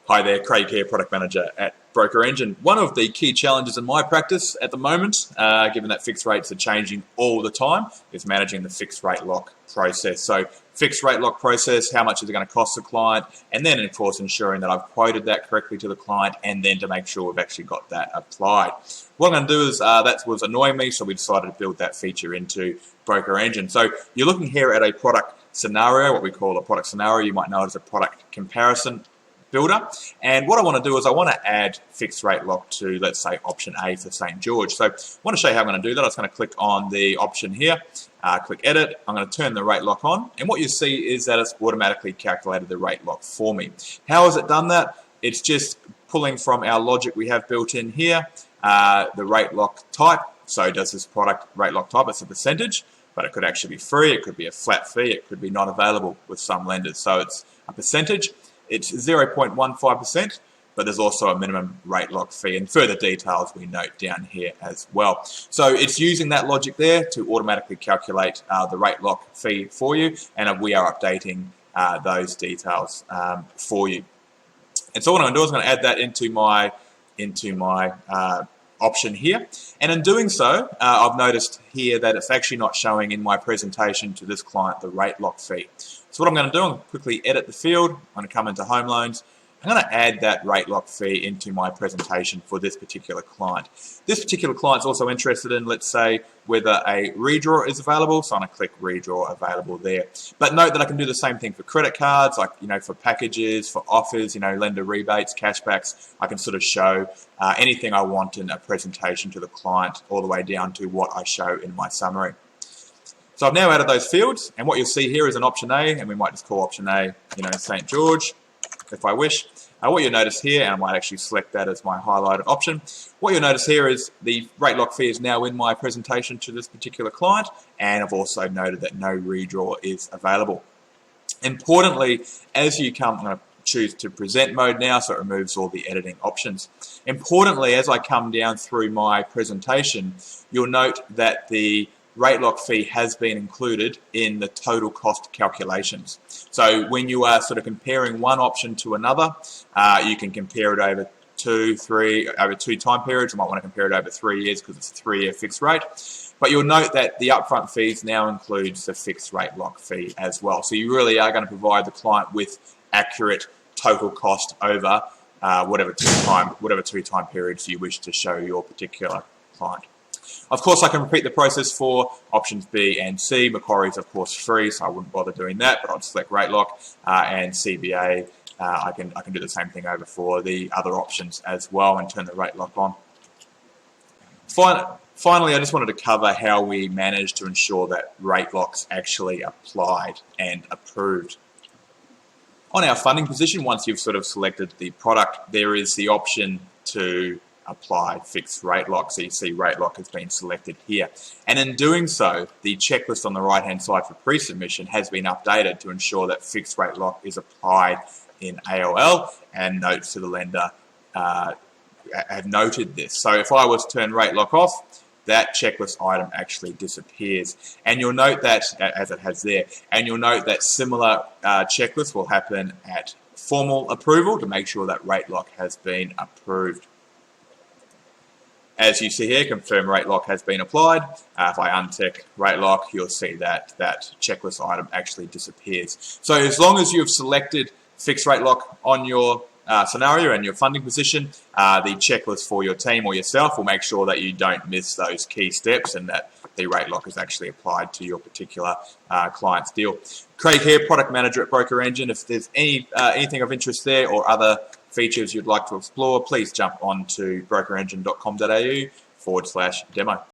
Hi there, Craig here, Product Manager at Broker Engine. One of the key challenges in my practice at the moment, given that fixed rates are changing all the time, is managing the fixed rate lock process. So fixed rate lock process, how much is it going to cost the client? And then, of course, ensuring that I've quoted that correctly to the client and then to make sure we've actually got that applied. What I'm going to do is, that was annoying me, so we decided to build that feature into Broker Engine. So you're looking here at a product scenario, what we call a product scenario. You might know it as a product comparison builder. And what I want to do is I want to add fixed rate lock to, let's say, option A for St. George. So I want to show you how I'm going to do that. I'm just going to click on the option here, click edit. I'm going to turn the rate lock on. And what you see is that it's automatically calculated the rate lock for me. How has it done that? It's just pulling from our logic we have built in here, the rate lock type. So does this product rate lock type? It's a percentage, but it could actually be free. It could be a flat fee. It could be not available with some lenders. So it's a percentage. It's 0.15%, but there's also a minimum rate lock fee, and further details we note down here as well. So it's using that logic there to automatically calculate the rate lock fee for you, and we are updating those details for you. And so what I'm going to do is I'm going to add that into my option here, and in doing so, I've noticed here that it's actually not showing in my presentation to this client the rate lock fee. So what I'm going to do, I'm going to quickly edit the field. I'm going to come into home loans. I'm going to add that rate lock fee into my presentation for this particular client. This particular client's also interested in, let's say, whether a redraw is available. So I'm going to click redraw available there. But note that I can do the same thing for credit cards, like, for packages, for offers, lender rebates, cashbacks. I can sort of show anything I want in a presentation to the client, all the way down to what I show in my summary. So I've now added those fields, and what you'll see here is an option A, and we might just call option A, St. George, if I wish. What you'll notice here, and I might actually select that as my highlighted option, what you'll notice here is the rate lock fee is now in my presentation to this particular client, and I've also noted that no redraw is available. Importantly, as you come, I'm going to choose to present mode now, so it removes all the editing options. Importantly, as I come down through my presentation, you'll note that the rate lock fee has been included in the total cost calculations. So when you are sort of comparing one option to another, you can compare it over two time periods. You might want to compare it over 3 years because it's a 3-year fixed rate. But you'll note that the upfront fees now includes the fixed rate lock fee as well. So you really are going to provide the client with accurate total cost over whatever two time periods you wish to show your particular client. Of course, I can repeat the process for options B and C. Macquarie is, of course, free, so I wouldn't bother doing that, but I'll select rate lock, and CBA, I can do the same thing over for the other options as well and turn the rate lock on. Finally, I just wanted to cover how we manage to ensure that rate lock's actually applied and approved. On our funding position, once you've sort of selected the product, there is the option to apply fixed rate lock. So you see rate lock has been selected here. And in doing so, the checklist on the right-hand side for pre-submission has been updated to ensure that fixed rate lock is applied in AOL, and notes to the lender have noted this. So if I was to turn rate lock off, that checklist item actually disappears. And you'll note that, as it has there, and you'll note that similar checklists will happen at formal approval to make sure that rate lock has been approved. As you see here, confirm rate lock has been applied. If I untick rate lock, you'll see that that checklist item actually disappears. So as long as you've selected fixed rate lock on your scenario and your funding position, the checklist for your team or yourself will make sure that you don't miss those key steps and that the rate lock is actually applied to your particular client's deal. Craig here, Product Manager at Broker Engine. If there's anything of interest there or other features you'd like to explore, please jump on to brokerengine.com.au/demo.